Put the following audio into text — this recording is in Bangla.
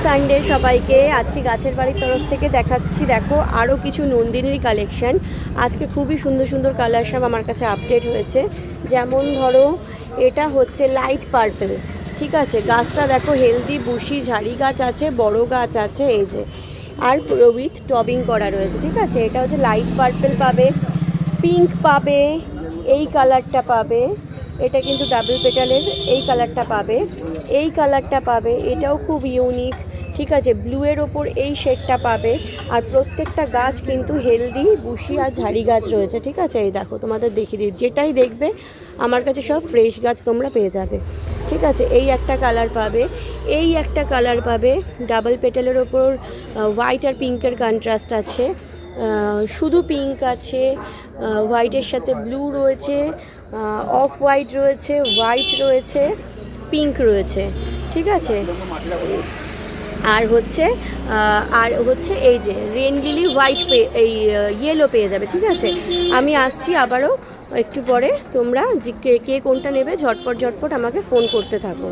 সানডে সবাইকে। আজকে গাছের বাড়ির তরফ থেকে দেখাচ্ছি, দেখো আরও কিছু নন্দিনীর কালেকশন। আজকে খুবই সুন্দর সুন্দর কালার সব আমার কাছে আপডেট হয়েছে। যেমন ধরো এটা হচ্ছে লাইট পার্পল, ঠিক আছে। গাছটা দেখো হেলদি বুশি ঝাড়ি গাছ আছে, বড় গাছ আছে, এই যে। আর উইথ টবিং করা রয়েছে, ঠিক আছে। এটা হচ্ছে লাইট পার্পল পাবে, পিঙ্ক পাবে, এই কালারটা পাবে, এটা কিন্তু ডাবল পেটালের, এই কালারটা পাবে, এই কালারটা পাবে, এটাও খুব ইউনিক, ঠিক আছে। ব্লুয়ের ওপর এই শেডটা পাবে। আর প্রত্যেকটা গাছ কিন্তু হেলদি বুশি আর ঝাড়ি গাছ রয়েছে, ঠিক আছে। এই দেখো তোমাদের দেখিয়ে দিই, যেটাই দেখবে আমার কাছে সব ফ্রেশ গাছ তোমরা পেয়ে যাবে, ঠিক আছে। এই একটা কালার পাবে, এই একটা কালার পাবে, ডাবল পেটালের ওপর হোয়াইট আর পিঙ্কের কন্ট্রাস্ট আছে, শুধু পিঙ্ক আছে, হোয়াইটের সাথে ব্লু রয়েছে, অফ হোয়াইট রয়েছে, হোয়াইট রয়েছে, পিঙ্ক রয়েছে, ঠিক আছে। আর হচ্ছে এই যে রেন লিলি হোয়াইট এই ইয়েলো পেয়ে যাবে, ঠিক আছে। আমি আসছি আবারও একটু পরে, তোমরা যে কে কোনটা নেবে ঝটপট ঝটপট আমাকে ফোন করতে থাকো।